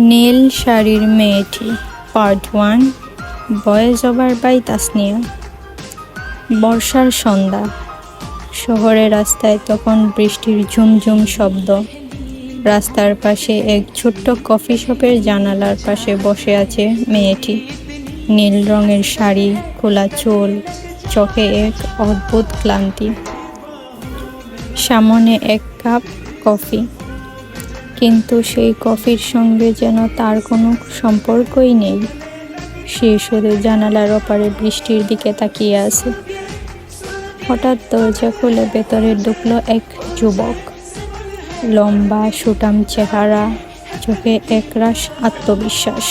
নীল শাড়ির মেয়েটি part 1 voice over by Tasnia. বর্ষার সন্ধ্যা, শহরের রাস্তায় তখন বৃষ্টির ঝুমঝুম শব্দ। রাস্তার পাশে এক ছোট্ট কফি শপের জানালার পাশে বসে আছে মেয়েটি। নীল রঙের শাড়ি, খোলা চুল, চোখে এক অদ্ভুত ক্লান্তি। সামনে এক কাপ কফি, কিন্তু সেই কফির সঙ্গে যেন তার কোনো সম্পর্কই নেই। সে শুধু জানালার ওপারে বৃষ্টির দিকে তাকিয়ে আছে। হঠাৎ দরজা খুলে ভেতরে ঢুকলো এক যুবক। লম্বা সুঠাম চেহারা, চোখে একরাশ আত্মবিশ্বাস।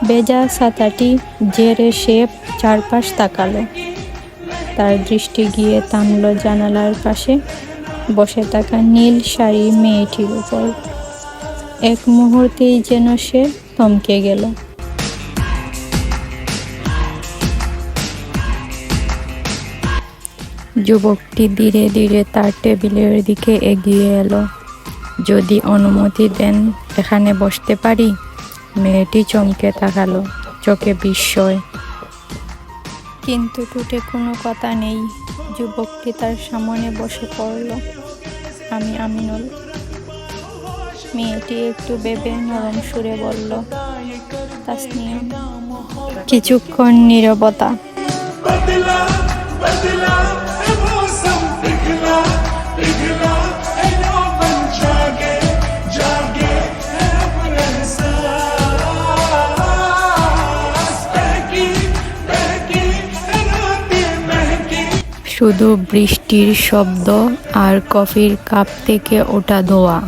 ভেজা ছাতাটি জেরে সে চারপাশ তাকালো। তার দৃষ্টি গিয়ে থামল জানালার পাশে বসে থাকা নীল শাড়ি মেয়েটির উপর। এক মুহূর্তেই যেন সে থমকে গেল। যুবকটি ধীরে ধীরে তার টেবিলের দিকে এগিয়ে এলো। যদি অনুমতি দেন, এখানে বসতে পারি? মেয়েটি চমকে তাকালো, চোখে বিস্ময়, কিন্তু ঠোঁটে কোনো কথা নেই। যুবকটি তার সামনে বসে পড়ল। আমি আমিনুল। মেয়েটি একটু ভেবে নরম সুরে বলল, তাসনিয়া। কিছুক্ষণ নীরবতা। শুধু বৃষ্টির শব্দ আর কফির কাপ থেকে ওঠা ধোঁয়া।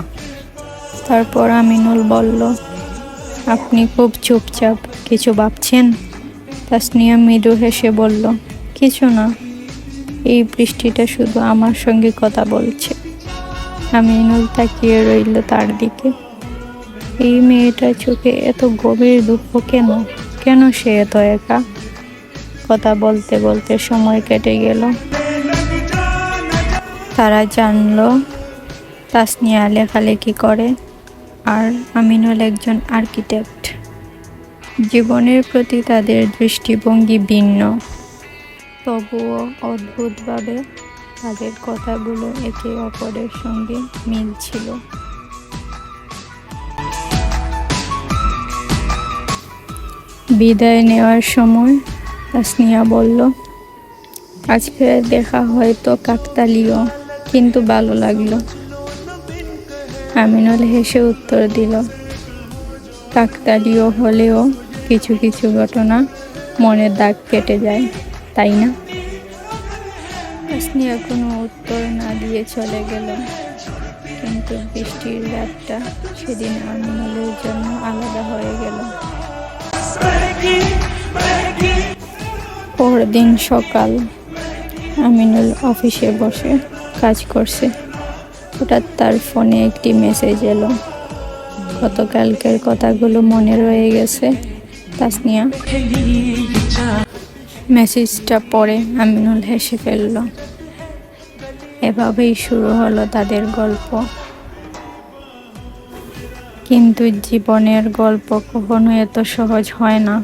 তারপর আমিনুল বলল, আপনি খুব চুপচাপ, কিছু ভাবছেন? তাসনিয়া মৃদু হেসে বলল, কিছু না, এই বৃষ্টিটা শুধু আমার সঙ্গে কথা বলছে। আমিনুল তাকিয়ে রইল তার দিকে। এই মেয়েটার চোখে এত গভীর দুঃখ কেন? কেন সে এত একা? কথা বলতে বলতে সময় কেটে গেল। তারা জানলো তাসনিয়া লেখালেখি করে আর আমিনুল একজন আর্কিটেক্ট। জীবনের প্রতি তাদের দৃষ্টিভঙ্গি ভিন্ন, তবুও অদ্ভুতভাবে তাদের কথাগুলো একে অপরের সঙ্গে মিল ছিল। বিদায় নেওয়ার সময় তাসনিয়া বলল, আজকে দেখা হয়তো কাকতালীয়, কিন্তু ভালো লাগলো। আমিনুল হেসে উত্তর দিল, কাকতালীয় হলেও কিছু কিছু ঘটনা মনে দাগ কেটে যায়, তাই না? তাসনিয়া কোনো উত্তর না দিয়ে চলে গেল, কিন্তু বৃষ্টির রাতটা সেদিন আমিনুলের জন্য আলাদা হয়ে গেল। পরদিন সকাল, আমিনুল অফিসে বসে কাজ করছে। হঠাৎ তার ফোনে একটি মেসেজ এলো। গতকালকের কথাগুলো মনে রয়ে গেছে, তাসনিয়া। মেসেজটা পড়ে আমিনুল হেসে ফেলল। এভাবেই শুরু হলো তাদের গল্প। কিন্তু জীবনের গল্প কখনো এত সহজ হয় না।